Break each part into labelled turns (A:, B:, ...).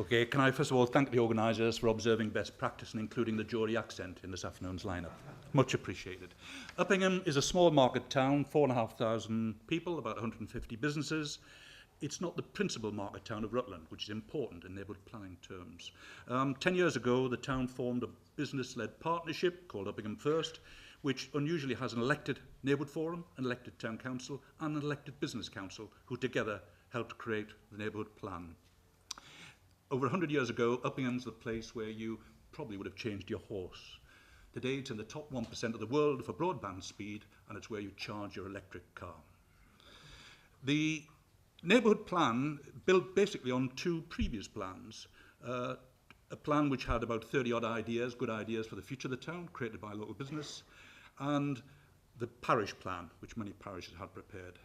A: Okay, can I first of all thank the organisers for observing best practice and including the Geordie accent in this afternoon's lineup. Much appreciated. Uppingham is a small market town, 4,500 people, about 150 businesses. It's not the principal market town of Rutland, which is important in neighbourhood planning terms. 10 years ago, the town formed a business-led partnership called Uppingham First, which unusually has an elected neighbourhood forum, an elected town council, and an elected business council, who together helped create the neighbourhood plan. Over 100 years ago, Uppingham's the place where you probably would have changed your horse. Today, it's in the top 1% of the world for broadband speed, and it's where you charge your electric car. The neighbourhood plan built basically on two previous plans. A plan which had about 30-odd ideas, good ideas for the future of the town, created by local business, and the parish plan, which many parishes had prepared.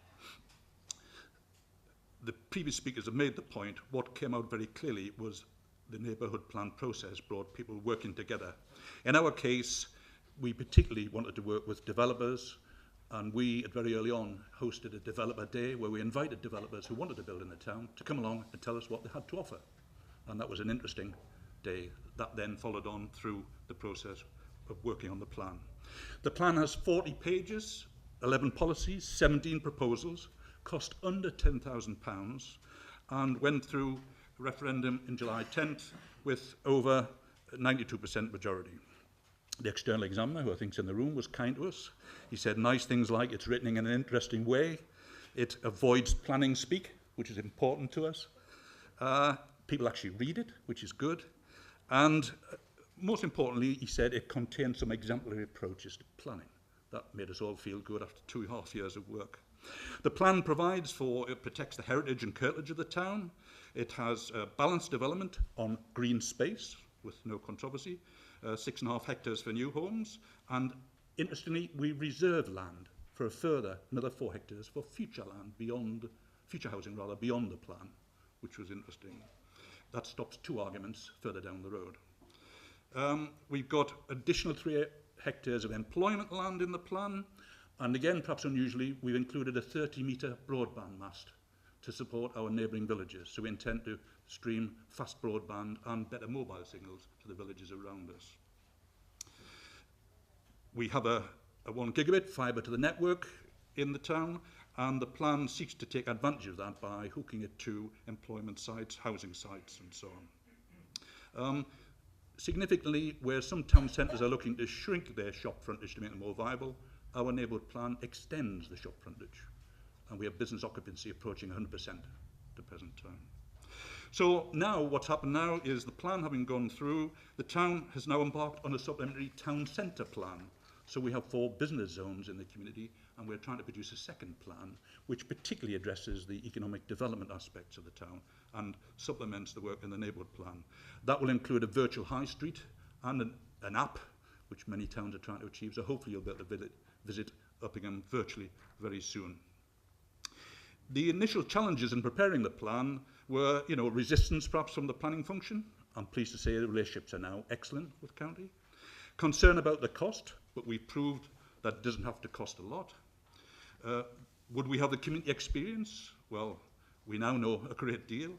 A: The previous speakers have made the point, what came out very clearly was the neighbourhood plan process brought people working together. In our case, we particularly wanted to work with developers, and we, very early on, hosted a developer day where we invited developers who wanted to build in the town to come along and tell us what they had to offer. And that was an interesting day. That then followed on through the process of working on the plan. The plan has 40 pages, 11 policies, 17 proposals, cost under £10,000 and went through a referendum in July 10th with over 92% majority. The external examiner, who I think is in the room, was kind to us. He said nice things like it's written in an interesting way, it avoids planning speak, which is important to us. People actually read it, which is good. And most importantly, he said it contains some exemplary approaches to planning. That made us all feel good after 2.5 years of work. The plan provides for, it protects the heritage and curtilage of the town. It has balanced development on green space, with no controversy, 6.5 hectares for new homes, and interestingly, we reserve land for a further another 4 hectares for future land beyond, future housing rather, beyond the plan, which was interesting. That stops 2 arguments further down the road. We've got additional 3 hectares of employment land in the plan, and again, perhaps unusually, we've included a 30-metre broadband mast to support our neighbouring villages. So we intend to stream fast broadband and better mobile signals to the villages around us. We have a 1 gigabit fibre to the network in the town, and the plan seeks to take advantage of that by hooking it to employment sites, housing sites, and so on. Significantly, where some town centres are looking to shrink their shop frontage to make them more viable, our neighbourhood plan extends the shop frontage, and we have business occupancy approaching 100% at the present time. So now, what's happened now is the plan having gone through, the town has now embarked on a supplementary town centre plan. So we have 4 business zones in the community, and we're trying to produce a second plan, which particularly addresses the economic development aspects of the town and supplements the work in the neighbourhood plan. That will include a virtual high street and an app, which many towns are trying to achieve, so hopefully you'll be able to visit Uppingham virtually very soon. The initial challenges in preparing the plan were, resistance perhaps from the planning function. I'm pleased to say the relationships are now excellent with county. Concern about the cost, but we've proved that it doesn't have to cost a lot. Would we have the community experience? Well, we now know a great deal.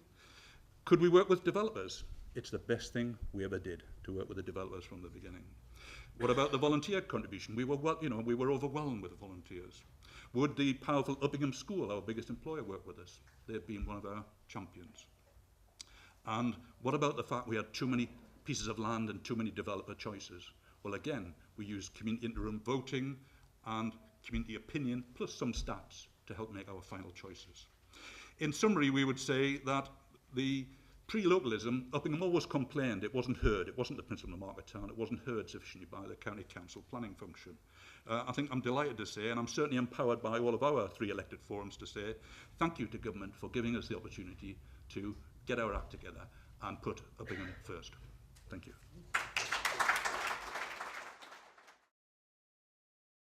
A: Could we work with developers? It's the best thing we ever did, to work with the developers from the beginning. What about the volunteer contribution? We were overwhelmed with volunteers. Would the powerful Uppingham School, our biggest employer, work with us? They've been one of our champions. And what about the fact we had too many pieces of land and too many developer choices? Well, again, we used community interim voting and community opinion, plus some stats to help make our final choices. In summary, we would say that the pre-localism, Uppingham always complained it wasn't heard. It wasn't the principal market town. It wasn't heard sufficiently by the county council planning function. I think I'm delighted to say, and I'm certainly empowered by all of our 3 elected forums to say, thank you to government for giving us the opportunity to get our act together and put Uppingham first. Thank you.